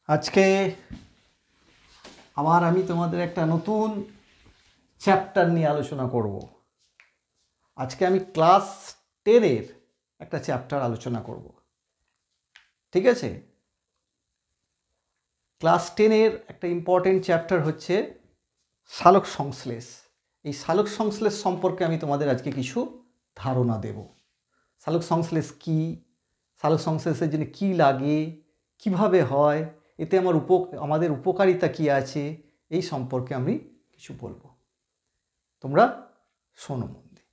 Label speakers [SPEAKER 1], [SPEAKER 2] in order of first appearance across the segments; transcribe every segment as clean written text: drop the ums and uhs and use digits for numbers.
[SPEAKER 1] আজকে আবার আমি তোমাদের একটা নতুন চ্যাপ্টার নিয়ে আলোচনা করব। আজকে আমি ক্লাস 10-এর একটা চ্যাপ্টার আলোচনা করব। ঠিক আছে, ক্লাস 10-এর একটা ইম্পর্টেন্ট চ্যাপ্টার হচ্ছে সালোক সংশ্লেষ। এই সালোক সংশ্লেষ সম্পর্কে আমি তোমাদের আজকে কিছু ধারণা দেব। সালোক সংশ্লেষ কি, সালোক সংশ্লেষের জন্য কি লাগে, কিভাবে হয়, এতে আমাদের উপকারিতা কি আছে, এই সম্পর্কে আমি কিছু বলবো। তোমরা শোনো মন দিয়ে।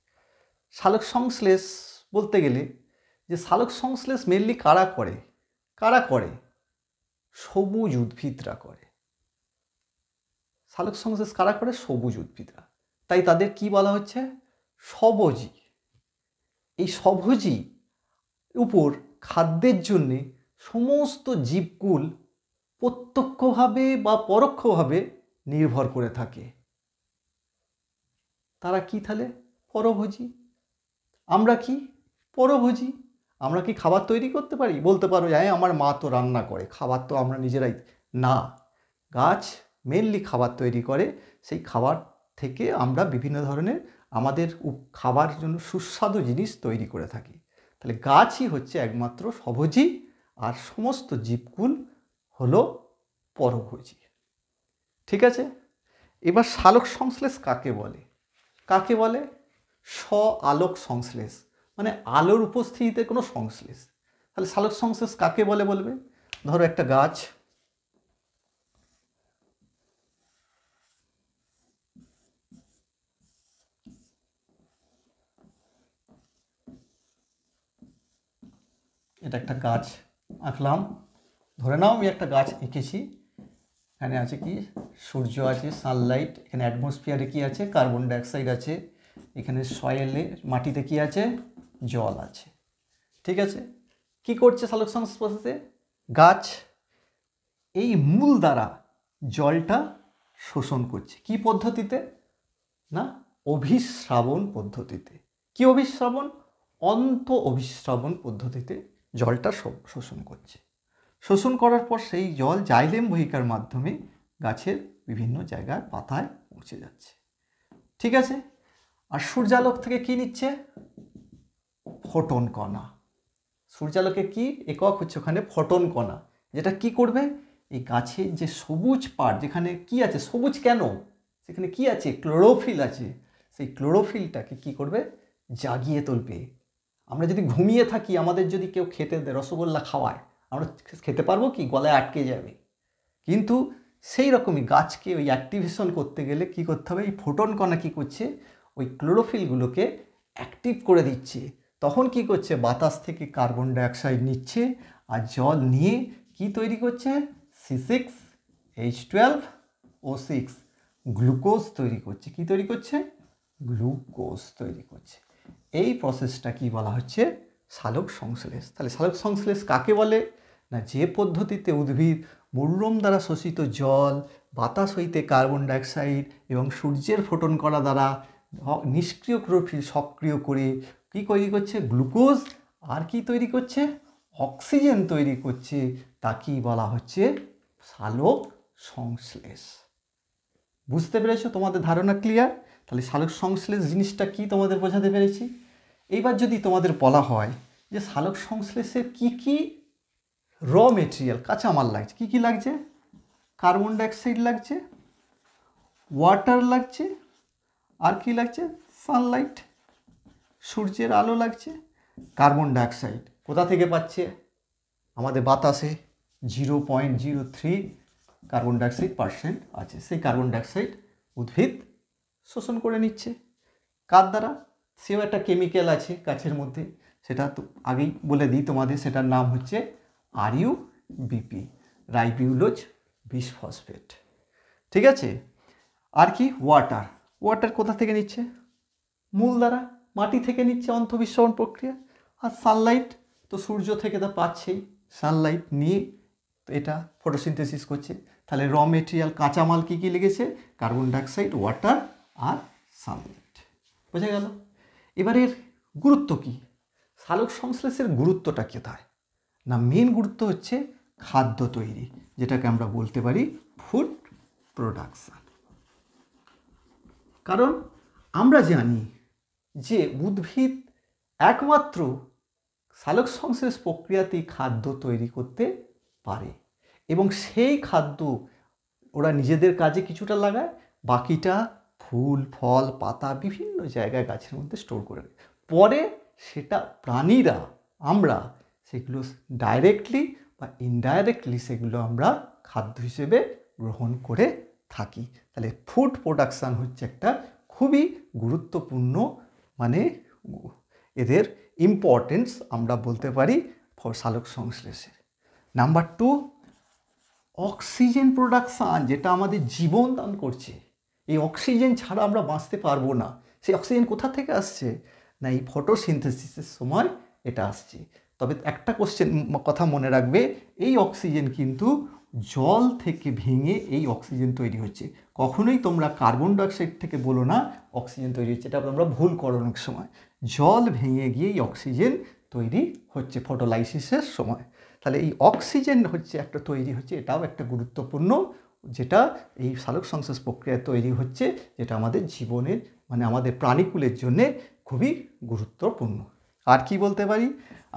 [SPEAKER 1] সালোক সংশ্লেষ বলতে গেলে যে সালোক সংশ্লেষ মেনলি কারা করে সবুজ উদ্ভিদরা করে। সালোক সংশ্লেষ কারা করে? সবুজ উদ্ভিদরা। তাই তাদের কি বলা হচ্ছে? স্বভোজী। এই স্বভোজী উপর খাদ্যের জন্যে সমস্ত জীবকুল প্রত্যক্ষভাবে বা পরোক্ষভাবে নির্ভর করে থাকে। তারা কি তাহলে? পরভোজী। আমরা কি? পরভোজী। আমরা কি খাবার তৈরি করতে পারি? বলতে পারো হ্যাঁ আমার মা তো রান্না করে, খাবার তো আমরা নিজেরাই। না, গাছ মেনলি খাবার তৈরি করে। সেই খাবার থেকে আমরা বিভিন্ন ধরনের আমাদের খাবার জন্য সুস্বাদু জিনিস তৈরি করে থাকি। তাহলে গাছই হচ্ছে একমাত্র স্বভোজী, আর সমস্ত জীবকুল হলো পরভোজী। ঠিক আছে, এবার সালোক সংশ্লেষ কাকে বলে? কাকে বলে? স্ব-আলোক সংশ্লেষ, মানে আলোর উপস্থিতিতে কোনো সংশ্লেষ। তাহলে সালোক সংশ্লেষ কাকে বলে বলবে? ধরো একটা গাছ, এটা একটা গাছ আঁকলাম। ধরে নাও আমি একটা গাছ এঁকেছি। এখানে আছে কি? সূর্য আছে, সানলাইট। এখানে অ্যাটমসফিয়ারে কি আছে? কার্বন ডাইঅক্সাইড আছে। এখানে সয়েলে, মাটিতে কি আছে? জল আছে। ঠিক আছে, কি করছে সালোক সংশ্লেষ প্রসেসে? গাছ এই মূল দ্বারা জলটা শোষণ করছে। কি পদ্ধতিতে? না, অভিস্রাবণ পদ্ধতিতে। কি অভিস্রাবণ? অন্ত অভিস্রাবণ পদ্ধতিতে জলটা শোষণ করছে। শোষণ করার পর সেই জল জাইলেম বহিকার মাধ্যমে গাছের বিভিন্ন জায়গায় পাতায় পৌঁছে যাচ্ছে। ঠিক আছে, আর সূর্যালোক থেকে কি নিচ্ছে? ফোটন কণা। সূর্যালোকে কি একক হচ্ছে? ওখানে ফোটন কণা, যেটা কি করবে? এই গাছের যে সবুজ পার্ট, যেখানে কি আছে? সবুজ কেন? সেখানে কি আছে? ক্লোরোফিল আছে। সেই ক্লোরোফিলটাকে কি করবে? জাগিয়ে তুলবে। আমরা যদি ঘুমিয়ে থাকি, আমাদের যদি কেউ খেতে দেয়, রসগোল্লা খাওয়ায়, আমরা খেতে পারবো কি? গলায় আটকে যাবে। কিন্তু সেই রকমই গাছকে ওই অ্যাক্টিভেশন করতে গেলে কি করতে হবে? এই ফোটন কণা কি করছে? ওই ক্লোরোফিলগুলোকে অ্যাক্টিভ করে দিচ্ছে। তখন কি করছে? বাতাস থেকে কার্বন ডাইঅক্সাইড নিচ্ছে, আর জল নিয়ে কি তৈরি করছে? C6H12O6 গ্লুকোজ তৈরি করছে। কি তৈরি করছে? গ্লুকোজ তৈরি করছে। এই প্রসেসটা কি বলা হচ্ছে? সালোক সংশ্লেষ। তাহলে সালোক সংশ্লেষ কাকে বলে? না, যে পদ্ধতিতে উদ্ভিদ মূলরোম দ্বারা শোষিত জল, বাতাস হইতে কার্বন ডাইঅক্সাইড এবং সূর্যের ফোটন কণা দ্বারা নিষ্ক্রিয় ক্লোরোফিল সক্রিয় করে কি তৈরি করছে? গ্লুকোজ। আর কি তৈরি করছে? অক্সিজেন তৈরি করছে। তাকেই বলা হচ্ছে সালোক সংশ্লেষ। বুঝতে পেরেছো? তোমাদের ধারণা ক্লিয়ার? তাহলে সালোক সংশ্লেষ জিনিসটা কি তোমাদের বোঝাতে পেরেছি। এইবার যদি তোমাদের বলা হয় যে সালোক সংশ্লেষের কি কি র মেটেরিয়াল, কাঁচামাল লাগছে, কি কি লাগছে? কার্বন ডাইঅক্সাইড লাগছে, ওয়াটার লাগছে, আর কি লাগছে? সানলাইট, সূর্যের আলো লাগছে। কার্বন ডাইঅক্সাইড কোথা থেকে পাচ্ছে? আমাদের বাতাসে 0.03 কার্বন ডাইঅক্সাইড % আছে। সেই কার্বন ডাইঅক্সাইড উদ্ভিদ শোষণ করে নিচ্ছে। কার দ্বারা? সেও একটা কেমিক্যাল আছে গাছের মধ্যে, সেটা তো আগেই বলে দিই তোমাদের, সেটার নাম হচ্ছে RUBP, রাইবিউলোজ বিসফসফেট। ঠিক আছে, আর কি? ওয়াটার। ওয়াটার কোথা থেকে নিচ্ছে? মূল দ্বারা, মাটি থেকে নিচ্ছে, অন্তঃবিস্রবণ প্রক্রিয়া। আর সানলাইট তো সূর্য থেকে তো পাচ্ছেই, সানলাইট নিয়ে এটা ফটোসিনথেসিস করছে। তাহলে র মেটেরিয়াল, কাঁচামাল কী কী লেগেছে? কার্বন ডাইঅক্সাইড, ওয়াটার আর সানলাইট। বোঝা গেল? এবারের গুরুত্ব কি? সালোক সংশ্লেষের গুরুত্বটা কোথায়? না, মেন গুরুত্ব হচ্ছে খাদ্য তৈরি, যেটাকে আমরা বলতে পারি ফুড প্রোডাকশান। কারণ আমরা জানি যে উদ্ভিদ একমাত্র সালোক সংশ্লেষ প্রক্রিয়াতেই খাদ্য তৈরি করতে পারে, এবং সেই খাদ্য ওরা নিজেদের কাজে কিছুটা লাগায়, বাকিটা ফুল ফল পাতা বিভিন্ন জায়গায় গাছের মধ্যে স্টোর করে রাখে। পরে সেটা প্রাণীরা, আমরা সেগুলো ডাইরেক্টলি বা ইনডাইরেক্টলি সেগুলো আমরা খাদ্য হিসেবে গ্রহণ করে থাকি। তাহলে ফুড প্রোডাকশান হচ্ছে একটা খুবই গুরুত্বপূর্ণ, মানে এদের ইম্পর্টেন্স আমরা বলতে পারি সালোক সংশ্লেষের। নাম্বার 2, অক্সিজেন প্রোডাকশান, যেটা আমাদের জীবন দান করছে। এই অক্সিজেন ছাড়া আমরা বাঁচতে পারবো না। সেই অক্সিজেন কোথা থেকে আসছে? না এই ফটোসিনথেসিসের সময় এটা আসছে। তবে একটা কথা মনে রাখবে, এই অক্সিজেন কিন্তু জল থেকে ভেঙে এই অক্সিজেন তৈরি হচ্ছে। কখনোই তোমরা কার্বন ডাইঅক্সাইড থেকে বলো না অক্সিজেন তৈরি হচ্ছে, এটা তোমরা ভুল করো অনেক সময়। জল ভেঙে গিয়ে এই অক্সিজেন তৈরি হচ্ছে ফটোলাইসিসের সময়। তাহলে এই অক্সিজেন হচ্ছে একটা তৈরি হচ্ছে, এটাও একটা গুরুত্বপূর্ণ, যেটা এই সালোক সংশ্লেষ প্রক্রিয়া তৈরি হচ্ছে, যেটা আমাদের জীবনের, মানে আমাদের প্রাণীকুলের জন্যে খুবই গুরুত্বপূর্ণ। আর কি বলতে পারি?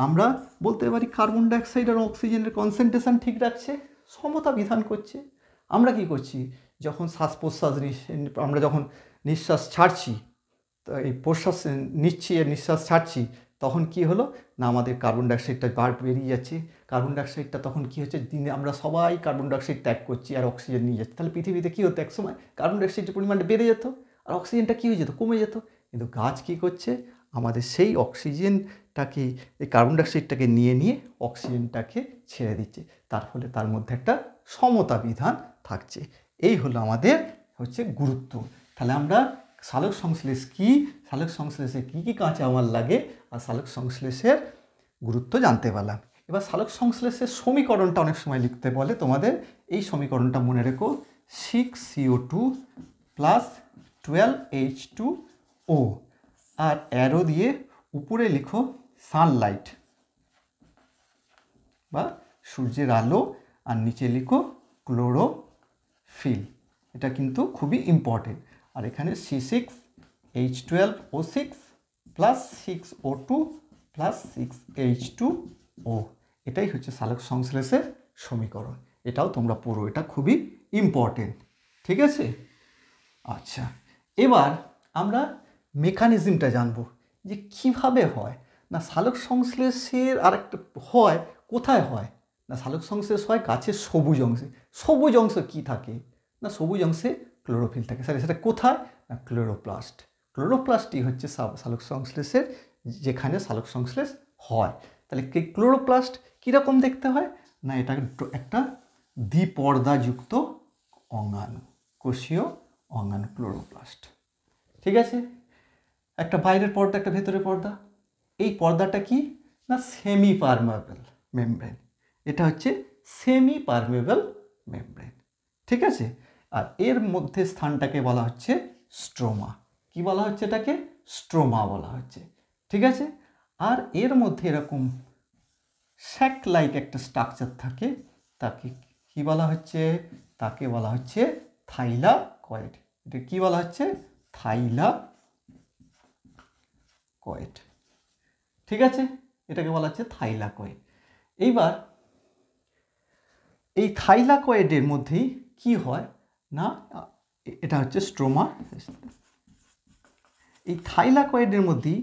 [SPEAKER 1] আমরা বলতে পারি কার্বন ডাইঅক্সাইড আর অক্সিজেনের কনসেন্ট্রেশন ঠিক রাখছে, সমতা বিধান করছে। আমরা কি করছি? যখন শ্বাস প্রশ্বাস আমরা যখন নিঃশ্বাস ছাড়ছি, তো এই প্রশ্বাস নিচ্ছি আর নিঃশ্বাস ছাড়ছি, তখন কি হলো না আমাদের কার্বন ডাইঅক্সাইডটা বেরিয়ে যাচ্ছে। কার্বন ডাইঅক্সাইডটা তখন কী হচ্ছে, দিনে আমরা সবাই কার্বন ডাইঅক্সাইড ত্যাগ করছি আর অক্সিজেন নিয়ে যাচ্ছি। তাহলে পৃথিবীতে কী হতো, এক সময় কার্বন ডাইঅক্সাইডের পরিমাণটা বেড়ে যেত আর অক্সিজেনটা কী হয়ে যেত, কমে যেত। কিন্তু গাছ কী করছে, আমাদের সেই অক্সিজেনটাকে, এই কার্বন ডাইঅক্সাইডটাকে নিয়ে নিয়ে অক্সিজেনটাকে ছেড়ে দিচ্ছে। তার ফলে তার মধ্যে একটা সমতা বিধান থাকছে। এই হলো আমাদের হচ্ছে গুরুত্ব। তাহলে আমরা সালোক সংশ্লেষ কী, সালোক সংশ্লেষে কী কী কাঁচামাল লাগে আর সালোক সংশ্লেষের গুরুত্ব জানতে পারলাম। এবার সালোক সংশ্লেষের সমীকরণটা অনেক সময় লিখতে বলে তোমাদের, এই সমীকরণটা মনে রেখো, 6CO2 প্লাস 12H2O, আর অ্যারো দিয়ে উপরে লিখো সানলাইট বা সূর্যের আলো, আর নিচে লিখো ক্লোরোফিল। এটা কিন্তু খুবই ইম্পর্টেন্ট। আর এখানে C6H12O6 plus 6O2 plus 6H2O, এটাই হচ্ছে সালোক সংশ্লেষের সমীকরণ। এটাও তোমরা পড়ো, এটা খুবই ইম্পর্টেন্ট। ঠিক আছে? আচ্ছা, এবার আমরা মেকানিজমটা জানবো যে কিভাবে হয়। না সালোক সংশ্লেষের আরেকটা হয়, কোথায় হয় না, সালোক সংশ্লেষ হয় গাছের সবুজ অংশে। সবুজ অংশ কি থাকে না, সবুজ অংশে ক্লোরোফিল থাকে। সেটা কোথায় না, ক্লোরোপ্লাস্ট। ক্লোরোপ্লাস্টই হচ্ছে সালোক সংশ্লেষের, যেখানে সালোক সংশ্লেষ হয়। তাহলে ক্লোরোপ্লাস্ট কীরকম দেখতে হয় না, এটা একটা দ্বিপর্দাযুক্ত অঙ্গাণু, কোষীয় অঙ্গাণু ক্লোরোপ্লাস্ট। ঠিক আছে? একটা বাইরের পর্দা, একটা ভেতরের পর্দা। এই পর্দাটা কি না, সেমি পারমেবল মেমব্রেন। এটা হচ্ছে সেমি পারমেবল মেমব্রেন। ঠিক আছে? আর এর মধ্যে স্থানটাকে বলা হচ্ছে স্ট্রোমা। কি বলা হচ্ছে এটাকে? স্ট্রোমা বলা হচ্ছে। ঠিক আছে? আর এর মধ্যে এরকম স্যাক লাইক একটা স্ট্রাকচার থাকে, তাকে কি বলা হচ্ছে? তাকে বলা হচ্ছে থাইলাকয়েড। এটা কি বলা হচ্ছে? থাইলাকয়েড। ঠিক আছে? এটাকে বলা হচ্ছে থাইলাকয়েড। এইবার এই থাইলাকয়েডের মধ্যেই কি হয় না, এটা হচ্ছে স্ট্রোমা। এই থাইলাকয়েডের মধ্যেই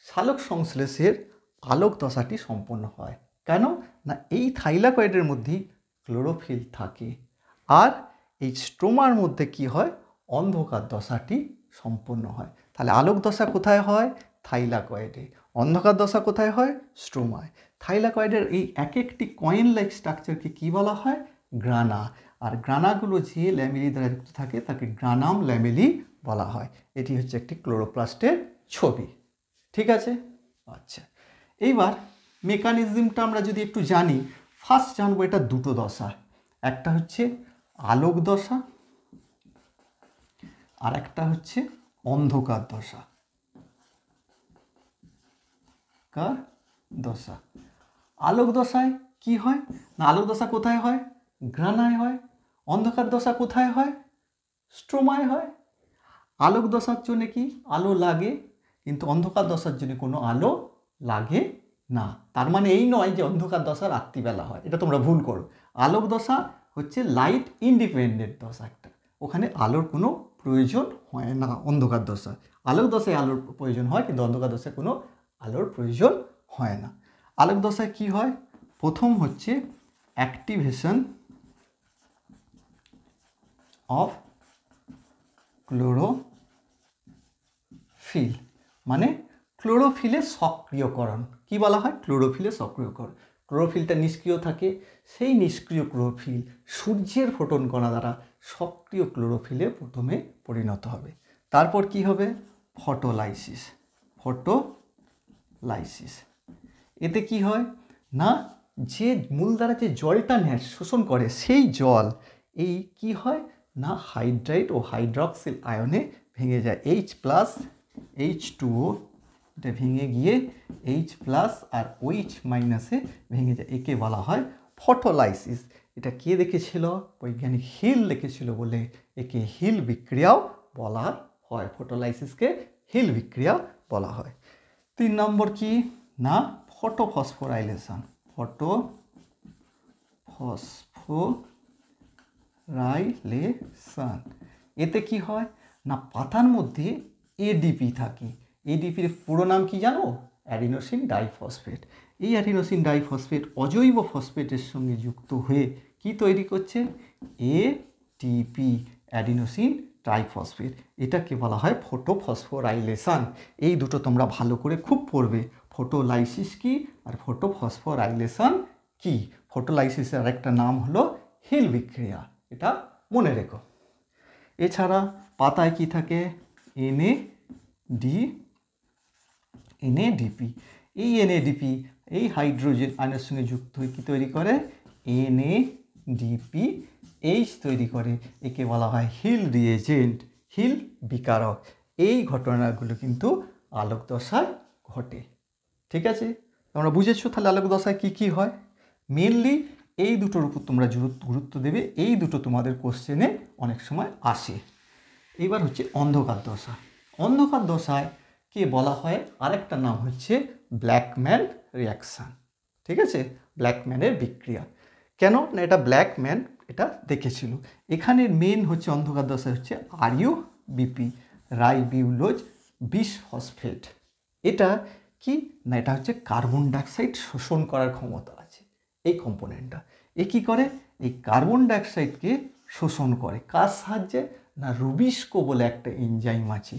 [SPEAKER 1] সালোক সংশ্লেষের আলোক দশাটি সম্পন্ন হয়। কেন না, এই থাইলাকয়েডের মধ্যেই ক্লোরোফিল থাকে। আর এই স্ট্রোমার মধ্যে কি হয়, অন্ধকার দশাটি সম্পন্ন হয়। তাহলে আলোক দশা কোথায় হয়? থাইলাকয়েডে। অন্ধকার দশা কোথায় হয়? স্ট্রোমায়। থাইলাকয়েডের এই এক একটি কয়েন লাইক স্ট্রাকচারকে কি বলা হয়? গ্রানা। আর গ্রানাগুলো যে ল্যামেলি দ্বারা যুক্ত থাকে তাকে গ্রানাম ল্যামেলি বলা হয়। এটি হচ্ছে একটি ক্লোরোপ্লাস্টের ছবি। ঠিক আছে? আচ্ছা, এইবার মেকানিজমটা আমরা যদি একটু জানি, ফার্স্ট জানবো এটা দুটো দশা, একটা হচ্ছে আলোক দশা আর একটা হচ্ছে অন্ধকার দশা। কার দশা? আলোক দশায় কি হয় না আলোক দশা কোথায় হয় গ্রানায় হয় অন্ধকার দশা কোথায় হয় স্ট্রোমায় হয় আলোক দশার জন্য কি আলো লাগে কিন্তু অন্ধকার দশার জন্য কোনো আলো লাগে না তার মানে এই নয় যে অন্ধকার দশা রাত্রিবেলা হয় এটা তোমরা ভুল করো আলোক দশা হচ্ছে লাইট ইন্ডিপেন্ডেন্ট দশা একটা ওখানে আলোর কোনো প্রয়োজন হয় না অন্ধকার দশা আলোক দশায় আলোর প্রয়োজন হয় কিন্তু অন্ধকার দশায় কোনো আলোর প্রয়োজন হয় না আলোক দশায় কি হয় প্রথম হচ্ছে অ্যাক্টিভেশন অফ ক্লোরোফিল মানে ক্লোরোফিলের সক্রিয়করণ কি বলা হয় ক্লোরোফিলের সক্রিয়করণ ক্লোরোফিলটা নিষ্ক্রিয় থাকে সেই নিষ্ক্রিয় ক্লোরোফিল সূর্যের ফোটন কণা দ্বারা সক্রিয় ক্লোরোফিলে প্রথমে পরিণত হবে তারপর কি হবে ফটোলাইসিস এতে কি হয় না যে মূল দ্বারা যে জলটা নেয় শোষণ করে সেই জল এই কি হয় না হাইড্রাইড ও হাইড্রক্সিল আয়নে ভেঙে যায় H+H2O এটা ভেঙে গিয়ে H+ আর OH- ভেঙে যায় একে বলা হয় ফটোলাইসিস এটা কে দেখেছিল বৈজ্ঞানিক হিল দেখেছিল বলে একে হিল বিক্রিয়াও বলা হয় ফটোলাইসিসকে হিল বিক্রিয়া বলা হয় 3 নম্বর কি না ফটোফসফোরাইলেশন এতে কি হয় না পাতার মধ্যে এডিপি থাকে এডিপির পুরো নাম কি জানো অ্যাডিনোসিন ডাইফসফেট এই অ্যাডিনোসিন ডাইফসফেট অজৈব ফসফেটের সঙ্গে যুক্ত হয়ে কি তৈরি করছে এটিপি অ্যাডিনোসিন ট্রাইফসফেট এটাকে বলা হয় ফটোফসফোরাইলেশন এই দুটো তোমরা ভালো করে খুব পড়বে ফটোলাইসিস কি আর ফটোফসফোরাইলেশন কি ফটোলাইসিসের আরেকটা নাম হলো হিল বিক্রিয়া এটা মনে রেখো এছাড়া পাতায় কি থাকে এনএডিপি এই এনএডিপি এই হাইড্রোজেন আয়নের সঙ্গে যুক্ত হয়ে কি তৈরি করে NADPH তৈরি করে একে বলা হয় হিল রিএজেন্ট হিল বিকারক এই ঘটনাগুলো কিন্তু আলোক দশায় ঘটে ঠিক আছে তোমরা বুঝেছো তাহলে আলোক দশায় কি কি হয় মেনলি এই দুটোর উপর তোমরা গুরুত্ব দেবে এই দুটো তোমাদের কোশ্চেনে অনেক সময় আসে এবার হচ্ছে অন্ধকার দশা অন্ধকার দশায় কে বলা হয় আরেকটা নাম হচ্ছে ব্ল্যাকম্যান রিয়াকশান ঠিক আছে ব্ল্যাকম্যানের বিক্রিয়া কেন না এটা ব্ল্যাকম্যান এটা দেখেছিল এখানে মেন হচ্ছে অন্ধকার দশা হচ্ছে RUBP রাইবিউলোজ বিসফসফেট এটা কি না এটা হচ্ছে কার্বন ডাইঅক্সাইড শোষণ করার ক্ষমতা আছে এই কম্পোনেন্টটা এ কী করে এই কার্বন ডাইঅক্সাইডকে শোষণ করে কার সাহায্যে না রুবিস্কো বলে একটা এনজাইম আছে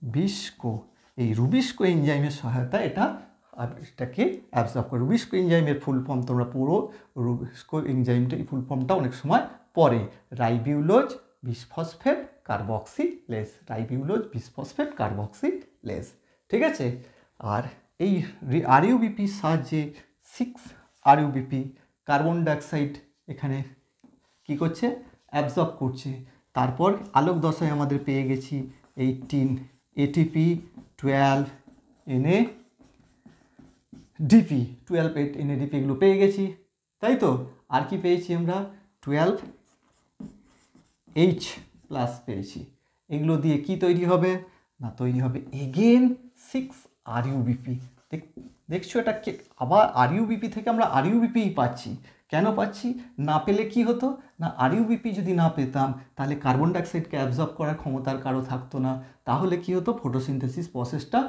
[SPEAKER 1] রুবিস্কো এই রুবিস্কো এনজাইমের সহায়তা এটাকে অ্যাবজর্ব করে রুবিস্কো এনজাইমের ফুল ফর্ম তোমরা পুরো রুবিস্কো এনজাইমটা এই ফুল ফর্মটা অনেক সময় পরে ribulose bisphosphate carboxylase ribulose bisphosphate carboxylase ঠিক আছে আর এই RUBPর সাহায্যে 6-RUBP কার্বন ডাইঅক্সাইড এখানে কি করছে অ্যাবজর্ব করছে তারপর আলোক দশায় আমাদের পেয়ে গেছি 18 ATP 12 NADP 12 NADP এগুলো পেয়ে গেছি তাই তো আর কি পেয়েছি আমরা 12H+ পেয়েছি এগুলো দিয়ে কি তৈরি হবে না তৈরি হবে এগেন 6-RUBP দেখছো এটা আবার RUBP থেকে আমরা RUBP পাচ্ছি কেন পাচ্ছি না পেলে কি হতো না RUBP যদি না পেতাম তাহলে কার্বন ডাইঅক্সাইডকে অ্যাবজর্ব করার ক্ষমতার কারো থাকতো না তাহলে কি হতো ফটোসিনথেসিস প্রসেসটা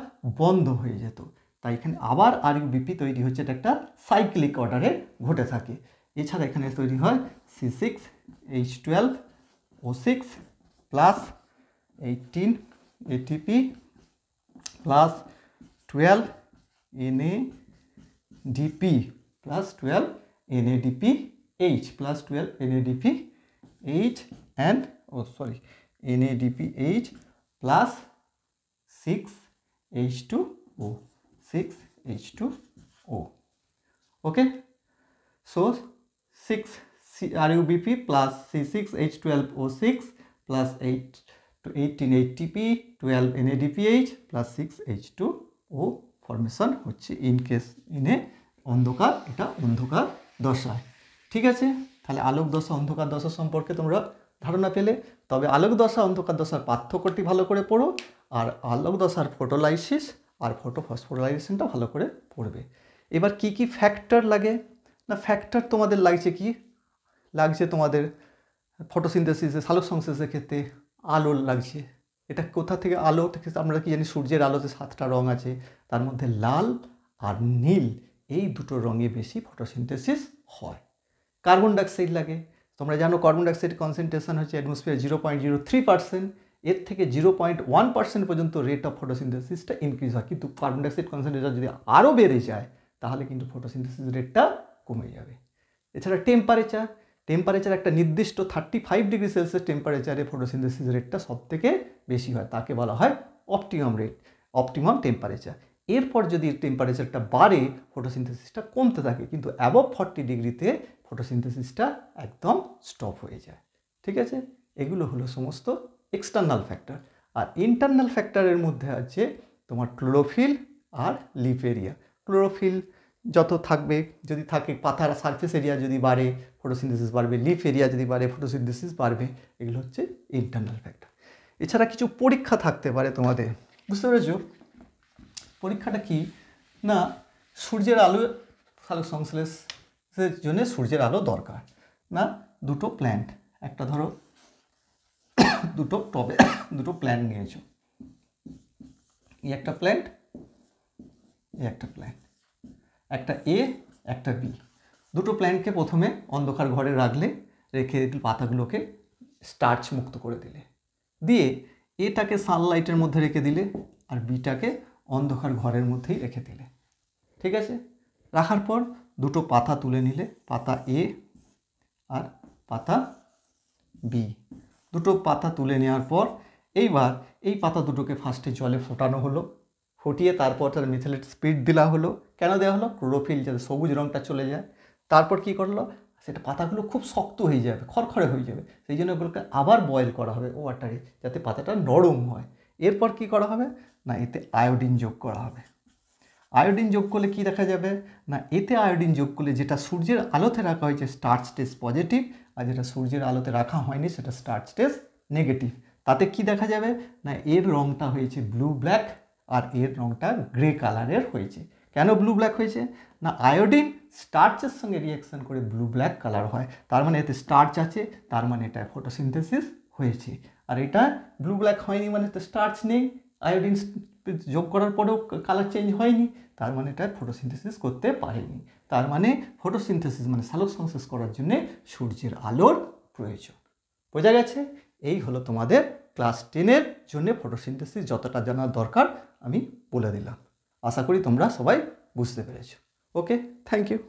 [SPEAKER 1] বন্ধ হয়ে যেত তাই এখানে আবার RUBP তৈরি হচ্ছে এটা একটা সাইক্লিক অর্ডারে ঘটে থাকে এছাড়া এখানে তৈরি হয় C6H12O6 plus 18 ATP plus 12 NADP plus 12 NADPH plus 12 NADPH and NADPH plus 6H2O 6H2O okay so 6-RUBP plus C6H12O6 plus 18 ATP 12 NADPH plus 6H2O formation হচ্ছে in a অন্ধকার, এটা অন্ধকার দশায়। ঠিক আছে, তাহলে আলোক দশা অন্ধকার দশা সম্পর্কে তোমরা ধারণা পেলে। তবে আলোক দশা অন্ধকার দশার পার্থক্যটি ভালো করে পড়ো, আর আলোক দশার ফটোলাইসিস আর ফটোফসফোরাইজেশনটা ভালো করে পড়বে। এবার কি কি ফ্যাক্টর লাগে না, ফ্যাক্টর তোমাদের লাগছে তোমাদের ফটোসিনথেসিসে সালোক সংশ্লেষের ক্ষেত্রে আলো লাগছে। এটা কোথা থেকে আলো থেকে আমরা কি জানি, সূর্যের আলোতে 7টা রং আছে, তার মধ্যে লাল আর নীল এই দুটো রঙে বেশি ফটোসিনথেসিস হয়। কার্বন ডাইঅক্সাইড লাগে, তোমরা জানো কার্বন ডাইঅক্সাইড কনসেন্ট্রেশন হচ্ছে অ্যাটমসফিয়ার 0.03%, এর থেকে 0.1% পর্যন্ত রেট অফ ফটোসিনথেসিসটা ইনক্রিজ হয়। কিন্তু কার্বন ডাইঅক্সাইড কনসেন্ট্রেশন যদি আরও বেড়ে যায় তাহলে কিন্তু ফটোসিনথেসিস রেটটা কমে যাবে। এছাড়া টেম্পারেচার একটা নির্দিষ্ট 35 ডিগ্রি সেলসিয়াস টেম্পারেচারে ফটোসিনথেসিস রেটটা সবথেকে বেশি হয়, তাকে বলা হয় অপটিমাম টেম্পারেচার। এরপর যদি টেম্পারেচারটা বাড়ে ফটোসিনথেসিসটা কমতে থাকে, কিন্তু অ্যাবভ 40 ডিগ্রিতে ফটোসিনথেসিসটা একদম স্টপ হয়ে যায়। ঠিক আছে, এগুলো হলো সমস্ত এক্সটার্নাল ফ্যাক্টর। আর ইন্টারনাল ফ্যাক্টরের মধ্যে আছে তোমার ক্লোরোফিল আর লিফ এরিয়া। ক্লোরোফিল যত থাকবে, যদি থাকে পাতার সারফেস এরিয়া যদি বাড়ে ফটোসিনথেসিস বাড়বে, লিফ এরিয়া যদি বাড়ে ফটোসিনথেসিস বাড়বে, এগুলো হচ্ছে ইন্টারনাল ফ্যাক্টর। এছাড়া কিছু পরীক্ষা থাকতে পারে তোমাদের, বুঝতে পেরেছ? পরীক্ষাটা কি না, সূর্যের আলো সালোক সংশ্লেষের জন্য সূর্যের আলো দরকার না, দুটো প্ল্যান্ট, একটা ধরো দুটো প্ল্যান্ট নিয়েছো, এই একটা প্ল্যান্ট, এই একটা প্ল্যান্ট, একটা এ একটা বি। দুটো প্ল্যান্টকে প্রথমে অন্ধকার ঘরে রেখে পাতাগুলোকে স্টার্চ মুক্ত করে দিলে, দিয়ে এটাকে সানলাইটের মধ্যে রেখে দিলে, আর বিটাকে অন্ধকার ঘরের মধ্যেই রেখে দিলে। ঠিক আছে, রাখার পর দুটো পাতা তুলে নিলে, পাতা এ আর পাতা বি। দুটো পাতা তুলে নেওয়ার পর এইবার এই পাতা দুটোকে ফার্স্টে জলে ফোটানো হলো, ফুটিয়ে তারপর তার মিথেলেট স্পিরিট দেওয়া হলো। কেন দেওয়া হলো? ক্লোরোফিল যাতে সবুজ রঙটা চলে যায়। তারপর কি করলো, সেটা পাতাগুলো খুব শক্ত হয়ে যাবে, খড়খড়ে হয়ে যাবে, সেই জন্য ওগুলোকে আবার বয়েল করা হবে ওয়াটারে, যাতে পাতাটা নরম হয়। এরপর কি করা হবে না, এতে আয়োডিন যোগ করা হবে। আয়োডিন যোগ করলে কি দেখা যাবে না, এতে আয়োডিন যোগ করলে যেটা সূর্যের আলোতে রাখা হয়েছে স্টার্চ টেস্ট পজিটিভ, আর যেটা সূর্যের আলোতে রাখা হয়নি সেটা স্টার্চ টেস্ট নেগেটিভ। তাতে কি দেখা যাবে না, এর রঙটা হয়েছে ব্লু ব্ল্যাক আর এর রঙটা গ্রে কালারের হয়েছে। কেন ব্লু ব্ল্যাক হয়েছে না, আয়োডিন স্টার্চের সঙ্গে রিয়াকশন করে ব্লু ব্ল্যাক কালার হয়, তার মানে এতে স্টার্চ আছে, তার মানে এটা ফটোসিনথেসিস হয়েছে। আর এটা ব্লু ব্ল্যাক হয়নি মানে তো স্টার্চ নেই, আয়োডিন যোগ করার পরেও কালার চেঞ্জ হয়নি, তার মানে এটা ফটোসিনথেসিস করতে পারেনি। তার মানে ফটোসিনথেসিস মানে সালোক সংশ্লেষ করার জন্য সূর্যের আলোর প্রয়োজন। বোঝা গেছে? এই হলো তোমাদের ক্লাস 10-এর জন্য ফটোসিনথেসিস যতটা জানার দরকার আমি বলে দিলাম। আশা করি তোমরা সবাই বুঝতে পেরেছো। ওকে, থ্যাংক ইউ।